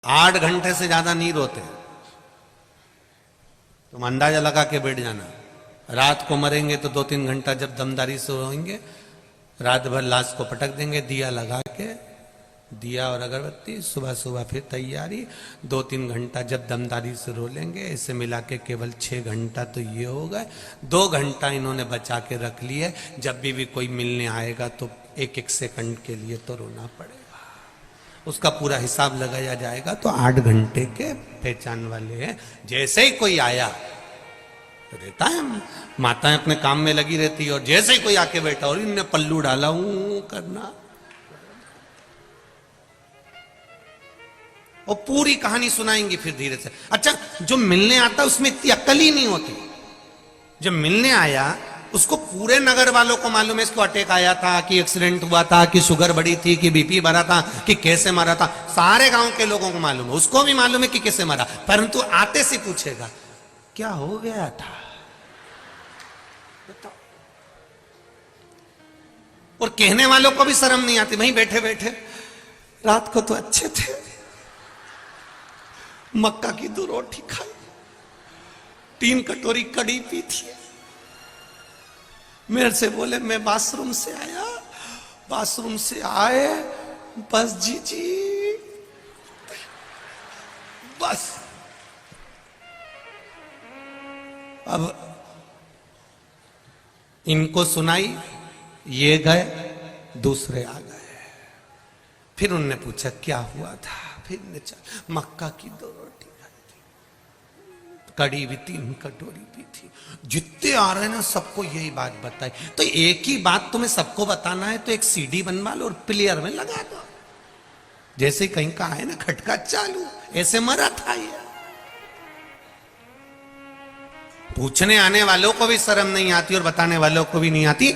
8 घंटे से ज्यादा नहीं रोते। तुम अंदाजा लगा के बैठ जाना, रात को मरेंगे तो 2-3 घंटा जब दमदारी से रोएंगे, रात भर लाश को पटक देंगे दिया लगा के, दिया और अगरबत्ती, सुबह सुबह फिर तैयारी, 2-3 घंटा जब दमदारी से रो लेंगे। इसे मिला के केवल 6 घंटा तो ये हो गए। 2 घंटा इन्होंने बचा के रख लिए, जब भी कोई मिलने आएगा तो 1-1 सेकंड के लिए तो रोना पड़ेगा। उसका पूरा हिसाब लगाया जाएगा तो 8 घंटे के पहचान वाले हैं। जैसे ही कोई आया तो रहता है, माताएं अपने काम में लगी रहती है, और जैसे ही कोई आके बैठा और इनने पल्लू डाला करना, और पूरी कहानी सुनाएंगी फिर धीरे से। अच्छा, जो मिलने आता उसमें इतनी अक्ल ही नहीं होती। जब मिलने आया उसको पूरे नगर वालों को मालूम है इसको अटैक आया था, कि एक्सीडेंट हुआ था, कि शुगर बढ़ी थी, कि बीपी बढ़ा था, कि कैसे मरा था। सारे गांव के लोगों को मालूम है, उसको भी मालूम है कि कैसे मरा, परंतु आते से पूछेगा क्या हो गया था, बताओ। और कहने वालों को भी शर्म नहीं आती, वहीं बैठे बैठे रात को तो अच्छे थे, मक्का की 2 रोटी खाई, 3 कटोरी कड़ी पी थी, मेरे से बोले मैं बाथरूम से आया, बाथरूम से आए बस जी बस। अब इनको सुनाई, ये गए, दूसरे आ गए, फिर उनने पूछा क्या हुआ था, फिर ने मक्का की 2 रोटी खाई थी, कड़ी भी 3 कटोरी पी थी। जितने आ रहे ना सबको यही बात बताई। तो एक ही बात तुम्हें सबको बताना है तो एक सीडी बनवा लो और प्लेयर में लगा दो, जैसे कहीं का है ना खटका चालू, ऐसे मरा था ये। पूछने आने वालों को भी शर्म नहीं आती और बताने वालों को भी नहीं आती।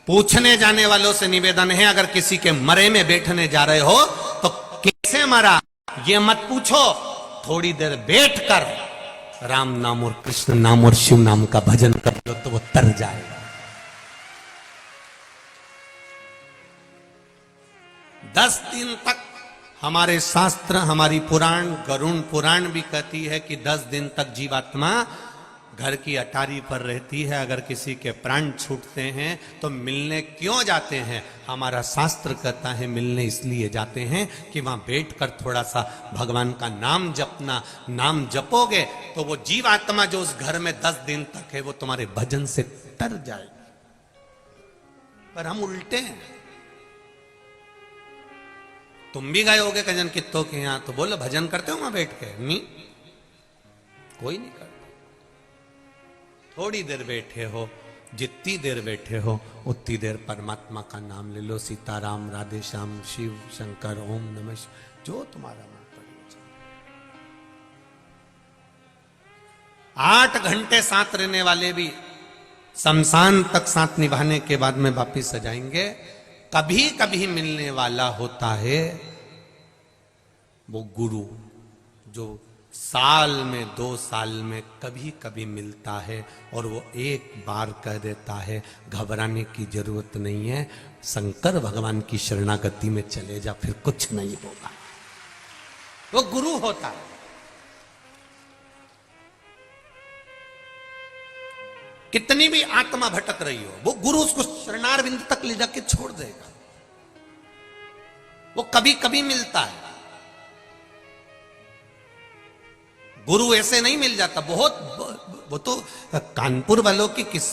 पूछने जाने वालों से निवेदन है, अगर किसी के मरे में बैठने जा रहे हो तो कैसे मरा ये मत पूछो, थोड़ी देर बैठकर राम नाम और कृष्ण नाम और शिव नाम का भजन कर लो तो वो तर जाएगा। 10 दिन तक हमारे शास्त्र, हमारी पुराण, गरुण पुराण भी कहती है कि 10 दिन तक जीवात्मा घर की अटारी पर रहती है। अगर किसी के प्राण छूटते हैं तो मिलने क्यों जाते हैं? हमारा शास्त्र कहता है मिलने इसलिए जाते हैं कि वहां बैठकर थोड़ा सा भगवान का नाम जपना। नाम जपोगे तो वो जीवात्मा जो उस घर में 10 दिन तक है वो तुम्हारे भजन से तर जाएगी। पर हम उल्टे हैं। तुम भी गए होगे कजन कित्तों के यहां, तो बोलो भजन करते हो वहां बैठ के? नहीं, कोई नहीं करता। थोड़ी देर बैठे हो, जितनी देर बैठे हो उतनी देर परमात्मा का नाम ले लो। सीताराम, राधे श्याम, शिव शंकर, ओम नमः शिवाय, जो तुम्हारा मन पड़े। 8 घंटे साथ रहने वाले भी शमशान तक साथ निभाने के बाद में वापिस आ जाएंगे। कभी कभी मिलने वाला होता है वो गुरु, जो साल में 2 साल में कभी कभी मिलता है और वो एक बार कह देता है घबराने की जरूरत नहीं है, शंकर भगवान की शरणागति में चले जा, फिर कुछ नहीं होगा। वो गुरु होता है। कितनी भी आत्मा भटक रही हो, वो गुरु उसको शरणार बिंदु तक ले जाके छोड़ देगा। वो कभी कभी मिलता है। गुरु ऐसे नहीं मिल जाता। बहुत वो तो कानपुर वालों की किस